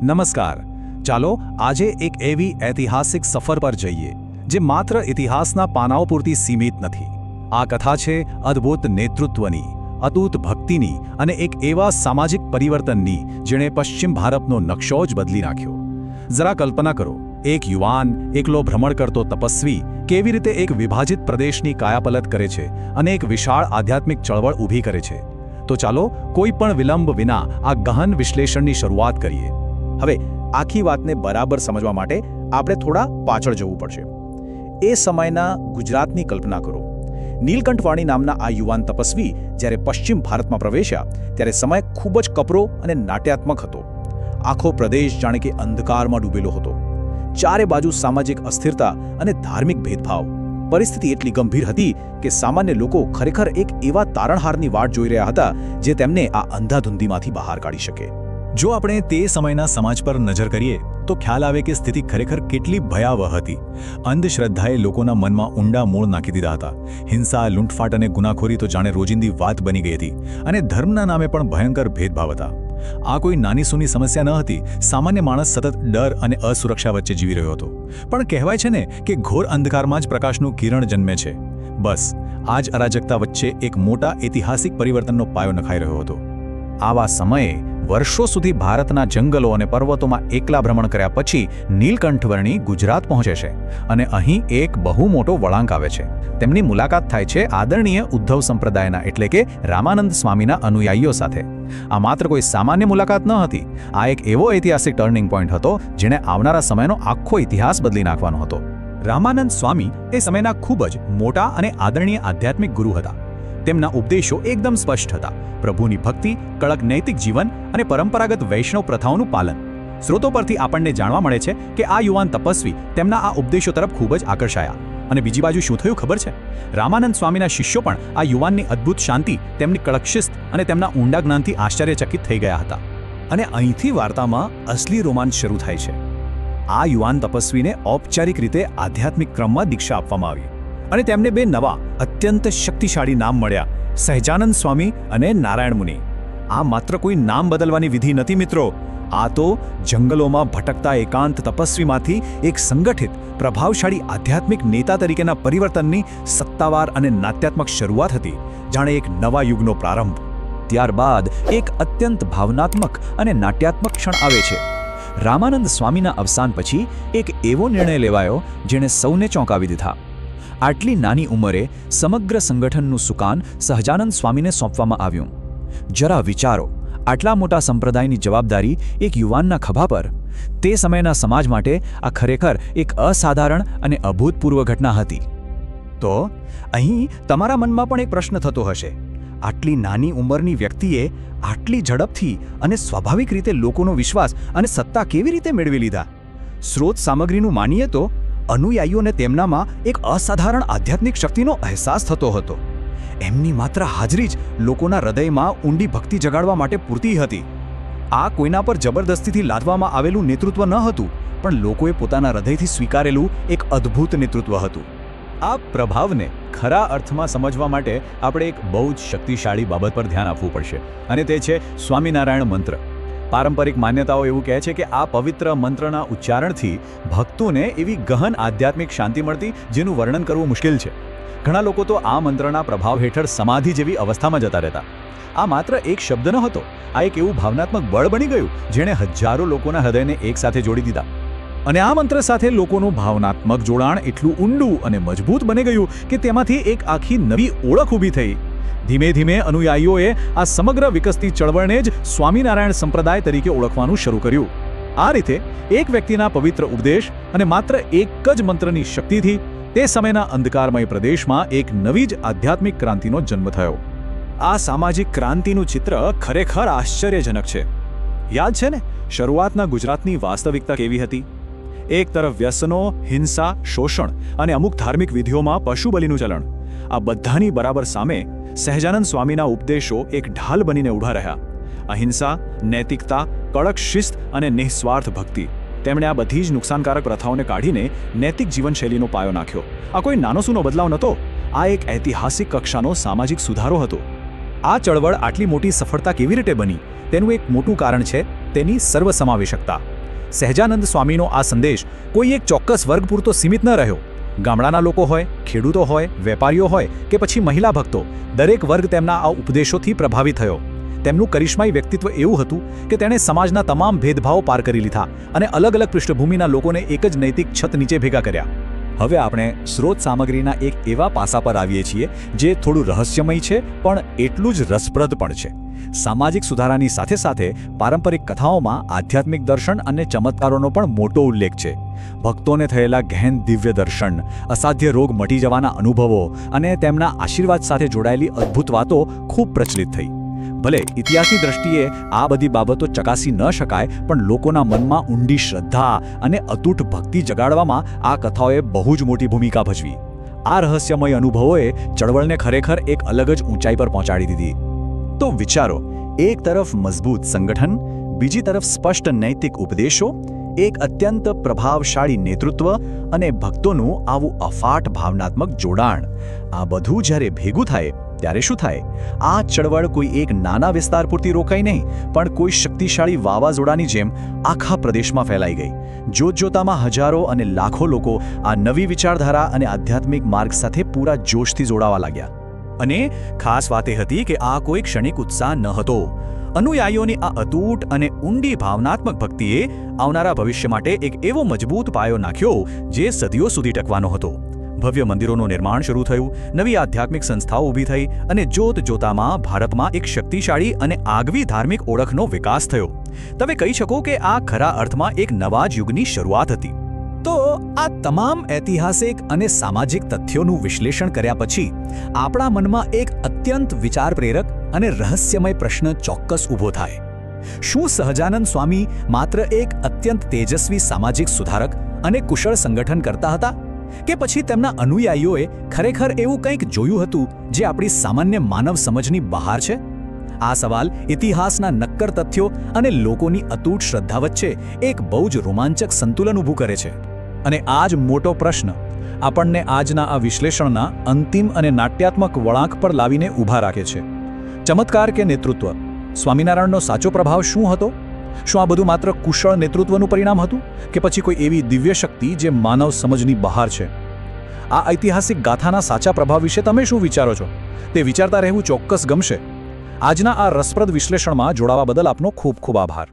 નમસ્કાર. ચાલો આજે એક એવી ઐતિહાસિક સફર પર જઈએ જે માત્ર ઇતિહાસના પાનાઓ પૂરતી સીમિત નથી. આ કથા છે અદ્ભુત નેતૃત્વની, અતૂટ ભક્તિની અને એક એવા સામાજિક પરિવર્તનની જેણે પશ્ચિમ ભારતનો નકશો જ બદલી નાખ્યો. જરા કલ્પના કરો, એક યુવાન એકલો ભ્રમણ કરતો તપસ્વી કેવી રીતે એક વિભાજિત પ્રદેશની કાયાપલટ કરે છે અને એક વિશાળ આધ્યાત્મિક ચળવળ ઊભી કરે છે. તો ચાલો કોઈ પણ વિલંબ વિના આ ગહન વિશ્લેષણની શરૂઆત કરીએ. હવે આખી વાતને બરાબર સમજવા માટે આપણે થોડા પાછળ જવું પડશે. એ સમયના ગુજરાતની કલ્પના કરો. નીલકંઠવાણી નામના આ યુવાન તપસ્વી જ્યારે પશ્ચિમ ભારતમાં પ્રવેશ્યા ત્યારે સમય ખૂબ જ કપરો અને નાટ્યાત્મક હતો. આખો પ્રદેશ જાણે કે અંધકારમાં ડૂબેલો હતો. ચારે બાજુ સામાજિક અસ્થિરતા અને ધાર્મિક ભેદભાવ. પરિસ્થિતિ એટલી ગંભીર હતી કે સામાન્ય લોકો ખરેખર એક એવા તારણહારની વાટ જોઈ રહ્યા હતા જે તેમને આ અંધાધૂંધીમાંથી બહાર કાઢી શકે. જો આપણે તે સમયના સમાજ પર નજર કરીએ તો ખ્યાલ આવે કે સ્થિતિ ખરેખર કેટલી ભયાવહ હતી. અંધશ્રદ્ધાએ લોકોના મનમાં ઊંડા મૂળ નાખી દીધા હતા. હિંસા, લૂંટફાટ અને ગુનાખોરી તો જાણે રોજિંદી વાત બની ગઈ હતી અને ધર્મના નામે પણ ભયંકર ભેદભાવ હતા. આ કોઈ નાની સૂની સમસ્યા ન હતી. સામાન્ય માણસ સતત ડર અને અસુરક્ષા વચ્ચે જીવી રહ્યો હતો. પણ કહેવાય છે ને કે ઘોર અંધકારમાં જ પ્રકાશનું કિરણ જન્મે છે. બસ આ જ અરાજકતા વચ્ચે એક મોટા ઐતિહાસિક પરિવર્તનનો પાયો નખાઈ રહ્યો હતો. આવા સમયે વર્ષો સુધી ભારતના જંગલો અને પર્વતોમાં એકલા ભ્રમણ કર્યા પછી નીલકંઠવર્ણી ગુજરાત પહોંચે છે અને અહીં એક બહુ મોટો વળાંક આવે છે. તેમની મુલાકાત થાય છે આદરણીય ઉદ્ધવ સંપ્રદાયના એટલે કે રામાનંદ સ્વામીના અનુયાયીઓ સાથે. આ માત્ર કોઈ સામાન્ય મુલાકાત ન હતી. આ એક એવો ઐતિહાસિક ટર્નિંગ પોઈન્ટ હતો જેણે આવનારા સમયનો આખો ઇતિહાસ બદલી નાખવાનો હતો. રામાનંદ સ્વામી એ સમયના ખૂબ જ મોટા અને આદરણીય આધ્યાત્મિક ગુરુ હતા. તેમના ઉપદેશો એકદમ સ્પષ્ટ હતા. પ્રભુની ભક્તિ, કડક નૈતિક જીવન અને પરંપરાગત વૈષ્ણવ પ્રથાઓનું પાલન. સ્રોતો પરથી આપણને જાણવા મળે છે કે આ યુવાન તપસ્વી તેમના આ ઉપદેશો તરફ ખૂબ જ આકર્ષાયા. અને બીજી બાજુ શું થયું ખબર છે? રામાનંદ સ્વામીના શિષ્યો પણ આ યુવાનની અદ્ભુત શાંતિ, તેમની કડક શિસ્ત અને તેમના ઊંડા જ્ઞાનથી આશ્ચર્યચકિત થઈ ગયા હતા. અને અહીંથી વાર્તામાં અસલી રોમાંચ શરૂ થાય છે. આ યુવાન તપસ્વીને ઔપચારિક રીતે આધ્યાત્મિક ક્રમમાં દીક્ષા આપવામાં આવી અને તેમને બે નવા અત્યંત શક્તિશાળી નામ મળ્યા, સહજાનંદ સ્વામી અને નારાયણ મુનિ. આ માત્ર કોઈ નામ બદલવાની વિધિ નથી મિત્રો. આ તો જંગલોમાં ભટકતા એકાંત તપસ્વીમાંથી એક સંગઠિત, પ્રભાવશાળી આધ્યાત્મિક નેતા તરીકેના પરિવર્તનની સત્તાવાર અને નાટ્યાત્મક શરૂઆત હતી, જાણે એક નવા યુગનો પ્રારંભ. ત્યારબાદ એક અત્યંત ભાવનાત્મક અને નાટ્યાત્મક ક્ષણ આવે છે. રામાનંદ સ્વામીના અવસાન પછી એક એવો નિર્ણય લેવાયો જેણે સૌને ચોંકાવી દીધા. આટલી નાની ઉંમરે સમગ્ર સંગઠનનું સુકાન સહજાનંદ સ્વામીને સોંપવામાં આવ્યું. જરા વિચારો, આટલા મોટા સંપ્રદાયની જવાબદારી એક યુવાનના ખભા પર. તે સમયના સમાજ માટે આ ખરેખર એક અસાધારણ અને અભૂતપૂર્વ ઘટના હતી. તો અહીં તમારા મનમાં પણ એક પ્રશ્ન થતો હશે. આટલી નાની ઉંમરની વ્યક્તિએ આટલી ઝડપથી અને સ્વાભાવિક રીતે લોકોનો વિશ્વાસ અને સત્તા કેવી રીતે મેળવી લીધા? સ્રોત સામગ્રીનું માનીએ તો અનુયાયીઓને તેમનામાં એક અસાધારણ આધ્યાત્મિક શક્તિનો અહેસાસ થતો હતો. એમની માત્ર હાજરી જ લોકોના હૃદયમાં ઊંડી ભક્તિ જગાડવા માટે પૂરતી હતી. આ કોઈના પર જબરદસ્તીથી લાદવામાં આવેલું નેતૃત્વ ન હતું, પણ લોકોએ પોતાના હૃદયથી સ્વીકારેલું એક અદ્ભુત નેતૃત્વ હતું. આ પ્રભાવને ખરા અર્થમાં સમજવા માટે આપણે એક બહુ જ શક્તિશાળી બાબત પર ધ્યાન આપવું પડશે, અને તે છે સ્વામિનારાયણ મંત્ર. પારંપરિક માન્યતાઓ એવું કહે છે કે આ પવિત્ર મંત્રના ઉચ્ચારણથી ભક્તોને એવી ગહન આધ્યાત્મિક શાંતિ મળતી જેનું વર્ણન કરવું મુશ્કેલ છે. ઘણા લોકો તો આ મંત્રના પ્રભાવ હેઠળ સમાધિ જેવી અવસ્થામાં જતા રહેતા. આ માત્ર એક શબ્દ ન હતો, આ એક એવું ભાવનાત્મક બળ બની ગયું જેણે હજારો લોકોના હૃદયને એકસાથે જોડી દીધા. અને આ મંત્ર સાથે લોકોનું ભાવનાત્મક જોડાણ એટલું ઊંડું અને મજબૂત બની ગયું કે તેમાંથી એક આખી નવી ઓળખ ઊભી થઈ. ધીમે ધીમે અનુયાયીઓએ આ સમગ્ર વિકસતી ચળવળને જ સ્વામિનારાયણ સંપ્રદાય તરીકે ઓળખવાનું શરૂ કર્યું. આ રીતે એક વ્યક્તિના પવિત્ર ઉપદેશ અને માત્ર એક જ મંત્રની શક્તિથી તે સમયના અંધકારમય પ્રદેશમાં એક નવી જ આધ્યાત્મિક ક્રાંતિનો જન્મ થયો. આ સામાજિક ક્રાંતિનું ચિત્ર ખરેખર આશ્ચર્યજનક છે. યાદ છે ને શરૂઆતના ગુજરાતની વાસ્તવિકતા કેવી હતી? એક તરફ વ્યસનો, હિંસા, શોષણ અને અમુક ધાર્મિક વિધિઓમાં પશુબલિનું ચલણ. આ બધાની બરાબર સામે સહજાનંદ સ્વામીના ઉપદેશો એક ઢાલ બનીને ઊભા રહ્યા. અહિંસા, નૈતિકતા, કડક શિસ્ત અને નિઃસ્વાર્થ ભક્તિ. તેમણે આ બધી જ નુકસાનકારક પ્રથાઓને કાઢીને નૈતિક જીવનશૈલીનો પાયો નાખ્યો. આ કોઈ નાનો સૂનો બદલાવ નહોતો, આ એક ઐતિહાસિક કક્ષાનો સામાજિક સુધારો હતો. આ ચળવળ આટલી મોટી સફળતા કેવી રીતે બની તેનું એક મોટું કારણ છે તેની સર્વસમાવેશકતા. સહજાનંદ સ્વામીનો આ સંદેશ કોઈ એક ચોક્કસ વર્ગ પૂરતો સીમિત ન રહ્યો. ગામડાના લોકો હોય, ખેડૂતો હોય, વેપારીઓ હોય કે પછી મહિલા ભક્તો, દરેક વર્ગ તેમના આ ઉપદેશોથી પ્રભાવિત થયો. તેમનું કરિશ્માઈ વ્યક્તિત્વ એવું હતું કે તેણે સમાજના તમામ ભેદભાવો પાર કરી લીધા અને અલગ અલગ પૃષ્ઠભૂમિના લોકોને એક જ નૈતિક છત નીચે ભેગા કર્યા. હવે આપણે સ્રોત સામગ્રીના એક એવા પાસા પર આવીએ છીએ જે થોડું રહસ્યમય છે પણ એટલું જ રસપ્રદ પણ છે. સામાજિક સુધારાની સાથે સાથે પારંપરિક કથાઓમાં આધ્યાત્મિક દર્શન અને ચમત્કારોનો પણ મોટો ઉલ્લેખ છે. ભક્તોને થયેલા ગહેન દિવ્ય દર્શન, અસાધ્ય રોગ મટી જવાના અનુભવો અને તેમના આશીર્વાદ સાથે જોડાયેલી અદ્ભુત વાતો ખૂબ પ્રચલિત થઈ. ભલે ઇતિહાસની દ્રષ્ટિએ આ બધી બાબતો ચકાસી ન શકાય, પણ લોકોના મનમાં ઊંડી શ્રદ્ધા અને અતૂટ ભક્તિ જગાડવામાં આ કથાઓએ બહુ જ મોટી ભૂમિકા ભજવી. આ રહસ્યમય અનુભવોએ ચળવળને ખરેખર એક અલગ જ ઊંચાઈ પર પહોંચાડી દીધી. તો વિચારો, એક તરફ મજબૂત સંગઠન, બીજી તરફ સ્પષ્ટ નૈતિક ઉપદેશો, એક અત્યંત પ્રભાવશાળી નેતૃત્વ અને ભક્તોનું આવું અફાટ ભાવનાત્મક જોડાણ. આ બધું જ્યારે ભેગું થાય ત્યારે શું થાય? આ ચળવળ કોઈ એક નાના વિસ્તાર પૂરતી રોકાઈ નહીં, પણ કોઈ શક્તિશાળી વાવાઝોડાની જેમ આખા પ્રદેશમાં ફેલાઈ ગઈ. જોતજોતામાં હજારો અને લાખો લોકો આ નવી વિચારધારા અને આધ્યાત્મિક માર્ગ સાથે પૂરા જોશથી જોડાવા લાગ્યા. અને ખાસ વાત એ હતી કે આ કોઈ ક્ષણિક ઉત્સાહ ન હતો. અનુયાયીઓની આ અતૂટ અને ઊંડી ભાવનાત્મક ભક્તિએ આવનારા ભવિષ્ય માટે એક એવો મજબૂત પાયો નાખ્યો જે સદીઓ સુધી ટકવાનો હતો. ભવ્ય મંદિરોનું નિર્માણ શરૂ થયું, નવી આધ્યાત્મિક સંસ્થાઓ ઊભી થઈ અને જોત જોતામાં ભારતમાં એક શક્તિશાળી અને આગવી ધાર્મિક ઓળખનો વિકાસ થયો. તમે કહી શકો કે આ ખરા અર્થમાં એક નવા જ યુગની શરૂઆત હતી. તો આ તમામ ઐતિહાસિક અને સામાજિક તથ્યોનું વિશ્લેષણ કર્યા પછી આપણા મનમાં એક અત્યંત વિચાર પ્રેરક અને રહસ્યમય પ્રશ્ન ચોક્કસ ઊભો થાય. શું સહજાનંદ સ્વામી માત્ર એક અત્યંત તેજસ્વી સામાજિક સુધારક અને કુશળ સંગઠન કરતા હતા, કે પછી તેમના અનુયાયીઓએ ખરેખર એવું કંઈક જોયું હતું જે આપણી સામાન્ય માનવ સમજની બહાર છે? આ સવાલ ઇતિહાસના નક્કર તથ્યો અને લોકોની અતૂટ શ્રદ્ધા વચ્ચે એક બહુ જ રોમાંચક સંતુલન ઊભું કરે છે. અને આ જ મોટો પ્રશ્ન આપણને આજના આ વિશ્લેષણના અંતિમ અને નાટ્યાત્મક વળાંક પર લાવીને ઊભા રાખે છે. ચમત્કાર કે નેતૃત્વ? સ્વામિનારાયણનો સાચો પ્રભાવ શું હતો? શું આ બધું માત્ર કુશળ નેતૃત્વનું પરિણામ હતું, કે પછી કોઈ એવી દિવ્ય શક્તિ જે માનવ સમજની બહાર છે? આ ઐતિહાસિક ગાથાના સાચા પ્રભાવ વિશે તમે શું વિચારો છો? તે વિચારતા રહેવું ચોક્કસ ગમશે. આજના આ રસપ્રદ વિશ્લેષણમાં જોડાવા બદલ આપનો ખૂબ ખૂબ આભાર.